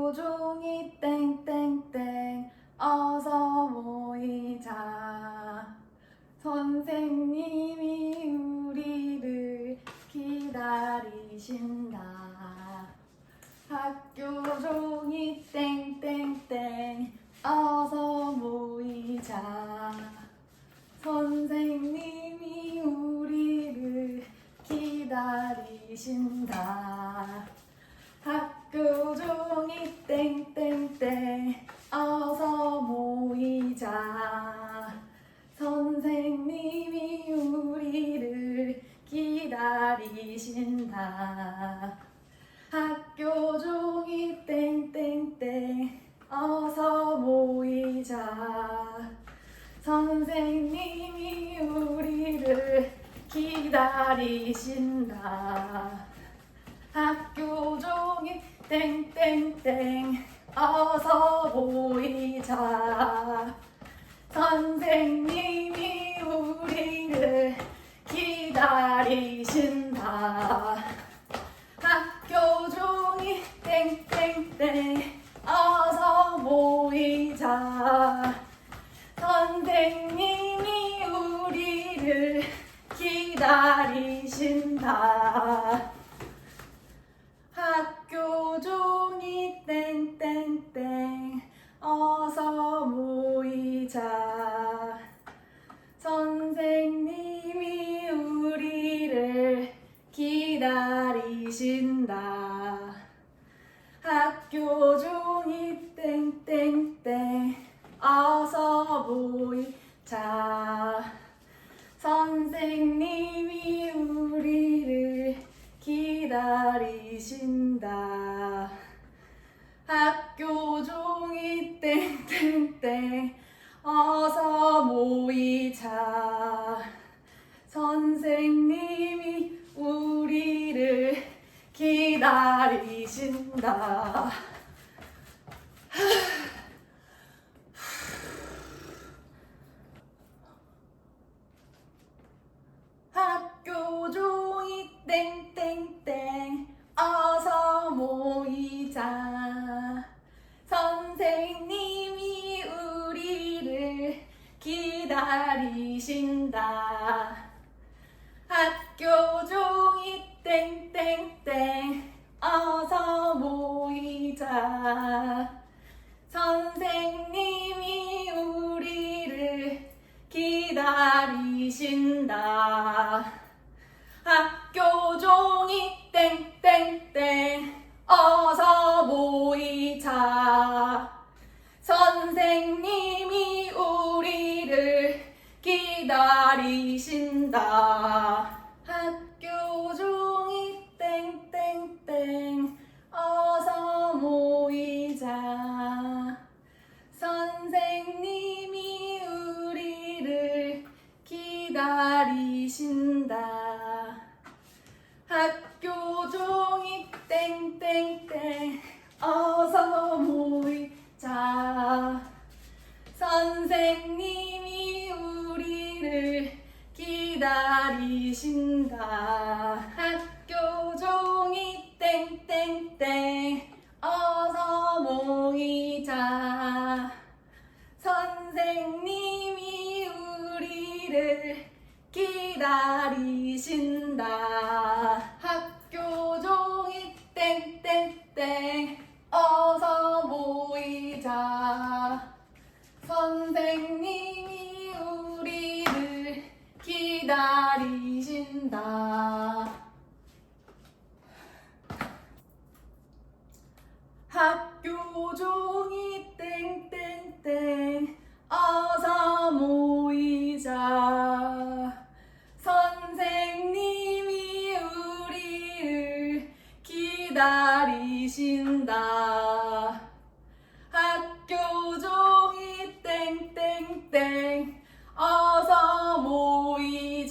학교 종이 땡땡땡 어서 모이자. 선생님이 우리를 기다리신다. 학교 종이 땡땡땡 어서 모이자. 선생님이 우리를 기다리신다. 학교 종이 땡땡땡 어서 모이자. 선생님이 우리를 기다리신다. 학교 종이 땡땡땡 어서 모이자. 선생님이 우리를 기다리신다. 학교 종이 땡땡땡 어서 모이자. 선생님이 우리를 기다리신다. 학교 종이 땡땡땡 어서 모이자. 선생님이 우리를 기다리신다. 학교 종이 땡땡땡 어서 모이자. 선생님이 우리를 기다리신다. 학교 종이 땡땡땡 어서 모이자. 선생님이 우리를 기다리신다. 학교 종이 땡땡땡 어서 모이자. 선생님이 우리를 기다리신다. 학교 종이 땡땡땡 어서 모이자. 선생님이 우리를 기다리신다. 학교 종이 땡땡땡 어서 모이자. 선생님이 우리를 기다리신다. 학교 종이 땡땡땡 어서 모이자. 선생님이 우리를 기다리신다. 학교 종이 땡땡땡 어서 모이자. 선생님이 우리를 기다리신다. 학교 종이 땡땡땡 어서 모이자. 선생님이 우리를 기다리신다. 학교 종이 땡땡땡 어서 모이자. 선생님이 우리를 기다리신다. 학교 종이 땡땡땡 어서 모이자. 선생님이 우리를 기다리신다. 학교 종이 땡땡땡 어서 모이자. 선생님이 우리를 기다리신다. 학교 종이 땡땡땡 어서 모이자.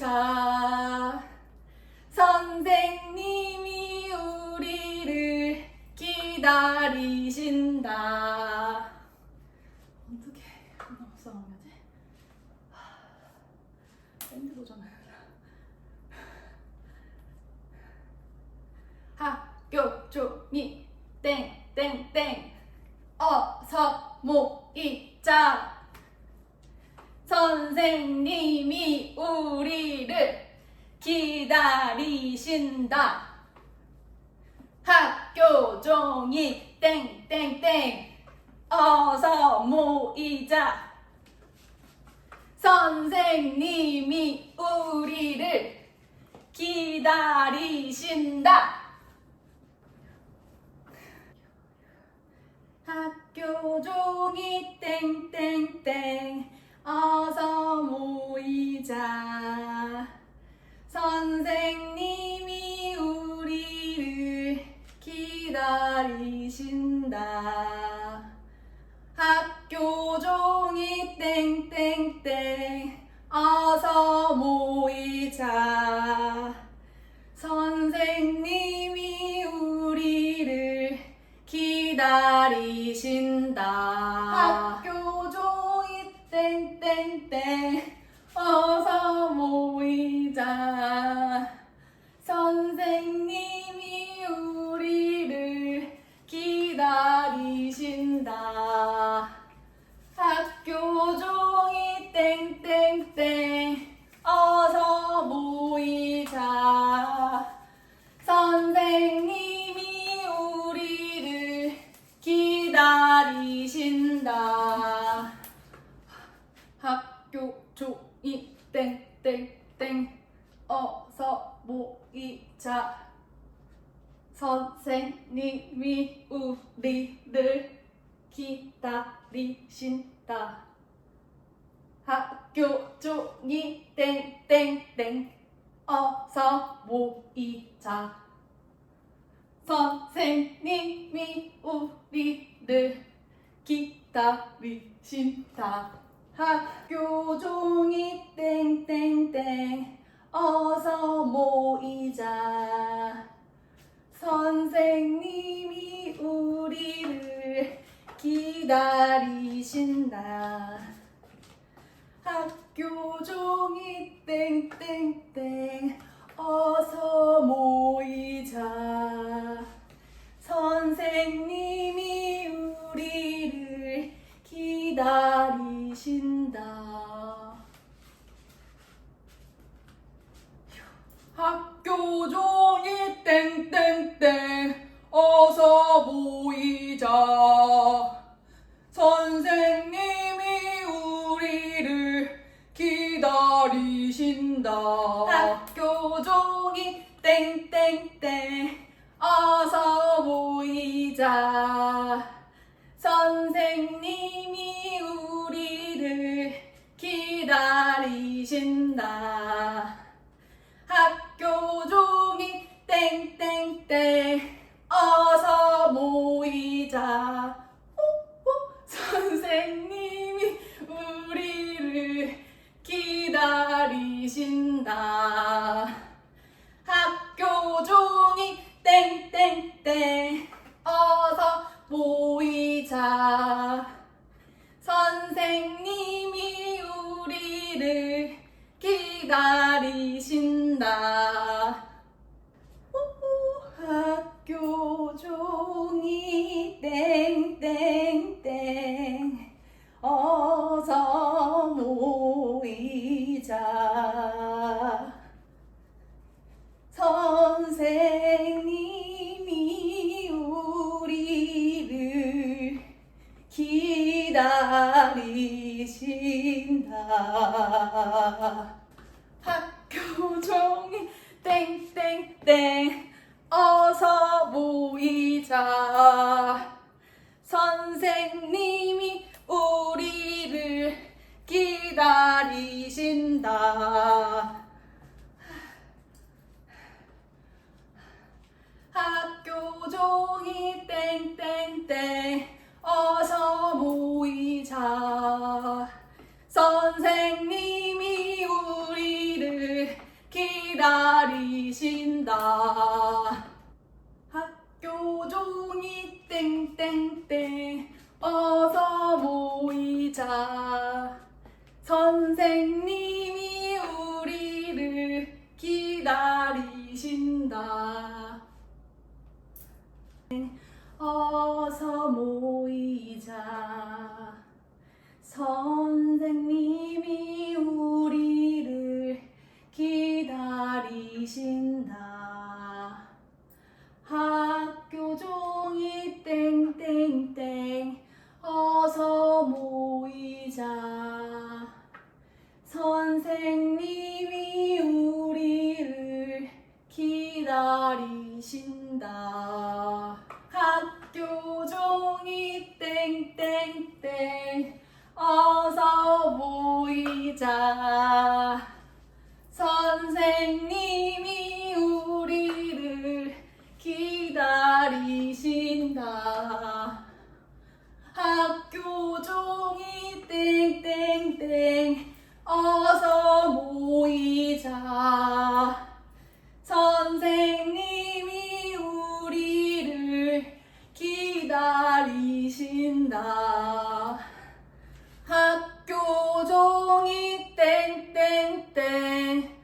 선생님이 우리를 기다리신다. 어떻게 없어 가야지. 밴드 도전을. 학교 종이 땡땡땡 선생님이 우리를 기다리신다. 학교 종이 땡땡땡 어서 모이자. 선생님이 우리를 기다리신다. 학교 종이 땡땡땡 어서 모이자. 선생님이 우리를 기다리신다. 학교 종이 땡땡땡 어서 모이자. 선생님이 우리를 기다리신다. 학교 종이 땡땡땡 어서 모이자. 선생님이 우리를 기다리신다. 학교 종이 땡땡땡 어서 모이자. 선생님이 우리를 기다리신다. 학교 종이 땡땡땡 어서 모이자. 선생님이 우리를 기다리신다. 학교 종이 땡땡땡 어서 모이자. 선생님이 우리를 기다리신다. 학교 종이 땡땡땡 어서 모이자. 선생님이 우리를 기다리신다. 학교 종이 땡땡땡 어서 모이자. 선생님이 우리를 기다리신다. 학교 종이 땡땡땡 어서 모이자. 선생님이 우리를 기다리신다. 학교 종이 땡땡땡 어서 모이자. 선생님이 우리를 기다리신다. 학교 종이 땡땡땡 어서 모이자. 선생님이 우리를 기다리신다. 학교 종이 땡땡땡 어서 모이자. 선생님이 우리를 기다리신다. 학교 종이 땡땡땡 어서 모이자. 선생님이 우리를 기다리신다. 학교 종이 땡땡땡 어서 모이자. 선생님이 우리를 기다리신다. 학교 종이 땡땡땡 어서 모이자. 선생님이 우리를 기다리신다. 학교 종이 땡땡땡 어서 모이자. 선생님이 우리를 기다리신다. 어서 모이자. 선생님이 모이자. 선생님이 우리를 기다리신다. 학교 종이 땡땡땡 어서 모이자. 선생님이 우리를 기다리신다. 학교 종이 땡땡땡